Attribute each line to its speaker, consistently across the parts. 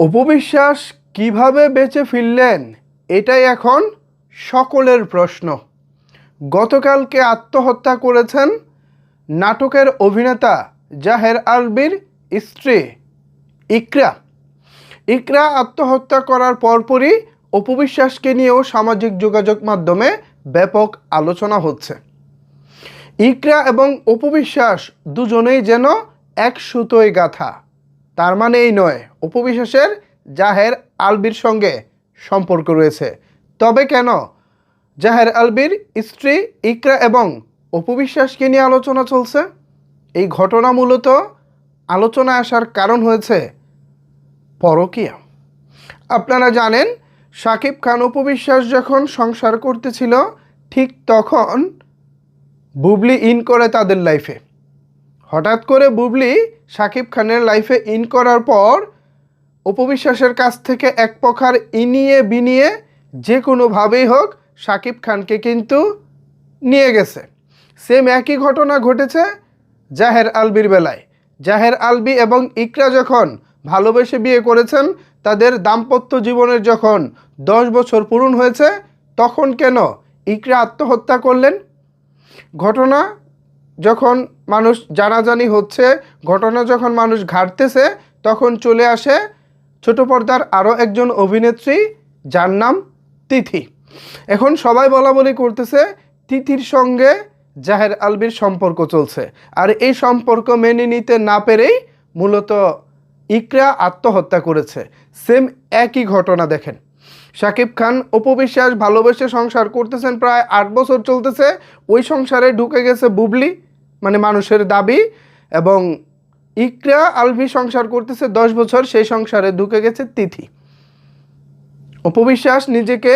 Speaker 1: অপবিশ্বাস কিভাবে বেঁচে ফিরলেন, এটাই এখন সকলের প্রশ্ন। গতকালকে আত্মহত্যা করেছেন নাটকের অভিনেতা জাহের আলভীর স্ত্রী ইকরা। ইকরা আত্মহত্যা করার পরপরই অপবিশ্বাসকে নিয়েও সামাজিক যোগাযোগ মাধ্যমে ব্যাপক আলোচনা হচ্ছে। ইকরা এবং অপবিশ্বাস দুজনেই যেন এক সুতোয় গাঁথা। তার মানে এই নয় অপবিশ্বাসের জাহের আলভীর সঙ্গে সম্পর্ক রয়েছে। তবে কেন জাহের আলভীর স্ত্রী ইকরা এবং অপবিশ্বাসকে নিয়ে আলোচনা চলছে? এই ঘটনা মূলত আলোচনায় আসার কারণ হয়েছে পরকীয়া। আপনারা জানেন শাকিব খান অপবিশ্বাস যখন সংসার করতেছিল ঠিক তখন বুবলি ইন করে তাদের লাইফে। হঠাৎ করে বুবলি শাকিব খানের লাইফে ইন করার পর অপবিশ্বাসের কাছ থেকে এক প্রকার ইনিয়ে বিনিয়ে যে কোনোভাবেই হোক শাকিব খানকে কিন্তু নিয়ে গেছে। সেম একই ঘটনা ঘটেছে জাহের আলভীর বেলায়। জাহের আলভী এবং ইকরা যখন ভালোবেসে বিয়ে করেছেন, তাদের দাম্পত্য জীবনের যখন 10 বছর পূরণ হয়েছে, তখন কেন ইকরা আত্মহত্যা করলেন? ঘটনা যখন মানুষ জানাজানি হচ্ছে, ঘটনা যখন মানুষ ঘাটতেছে, তখন চলে আসে ছোট পর্দার আরও একজন অভিনেত্রী, যার নাম তিথি। এখন সবাই বলাবলি করতেছে তিথির সঙ্গে জাহের আলভীর সম্পর্ক চলছে, আর এই সম্পর্ক মেনে নিতে না পেরেই মূলত ইকরা আত্মহত্যা করেছে। সেম একই ঘটনা দেখেন, শাকিব খান অপবিশ্বাস ভালোবেসে সংসার করতেছেন, প্রায় 8 বছর চলতেছে। ওই সংসারে ঢুকে গেছে বুবলি, মানে মানুষের দাবি, এবং ইকরা আলভী সংসার করতেছে 10 বছর, সেই সংসারে ঢুকে গেছে তিথি। অপবিশ্বাস নিজেকে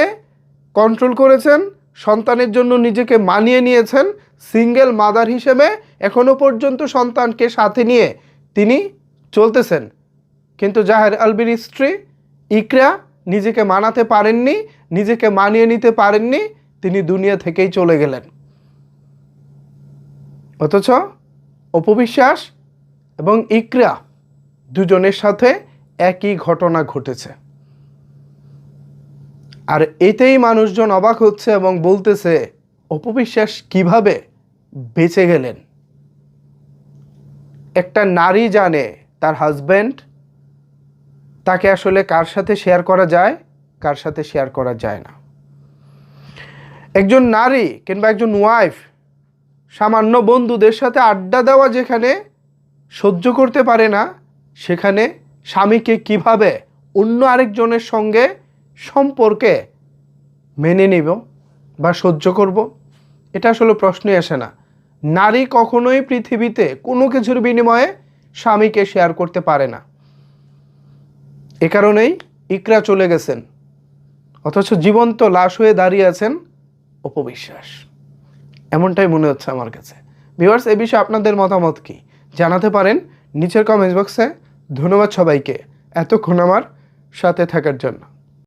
Speaker 1: কন্ট্রোল করেছেন, সন্তানের জন্য নিজেকে মানিয়ে নিয়েছেন, সিঙ্গেল মাদার হিসেবে এখনো পর্যন্ত সন্তানকে সাথে নিয়ে তিনি চলতেছেন। কিন্তু জাহের আলভীর স্ত্রী ইকরা নিজেকে মানাতে পারেননি, নিজেকে মানিয়ে নিতে পারেননি, তিনি দুনিয়া থেকেই চলে গেলেন। অথচ অপবিশ্বাস এবং ইকরা দুজনের সাথে একই ঘটনা ঘটেছে। আর এতেই মানুষজন অবাক হচ্ছে এবং বলতেছে অপবিশ্বাস কিভাবে বেঁচে গেলেন। একটা নারী জানে তার হাজব্যান্ড তাকে আসলে কার সাথে শেয়ার করা যায়, কার সাথে শেয়ার করা যায় না। একজন নারী কিংবা একজন ওয়াইফ সামান্য বন্ধুদের সাথে আড্ডা দেওয়া যেখানে সহ্য করতে পারে না, সেখানে স্বামীকে কিভাবে অন্য আরেকজনের সঙ্গে সম্পর্কে মেনে নিব বা সহ্য করব, এটা আসলে প্রশ্নই আসে না। নারী কখনোই পৃথিবীতে কোনো কিছুর বিনিময়ে স্বামীকে শেয়ার করতে পারে না। এ কারণেই ইকরা চলে গেছেন, অথচ জীবন্ত লাশ হয়ে দাঁড়িয়ে আছেন অপবিশ্বাস। এমনটাই মনে হচ্ছে আমার কাছে। ভিউয়ার্স, এই বিষয়ে আপনাদের মতামত কি জানাতে পারেন নিচের কমেন্ট বক্সে। ধন্যবাদ সবাইকে এতক্ষণ আমার সাথে থাকার জন্য।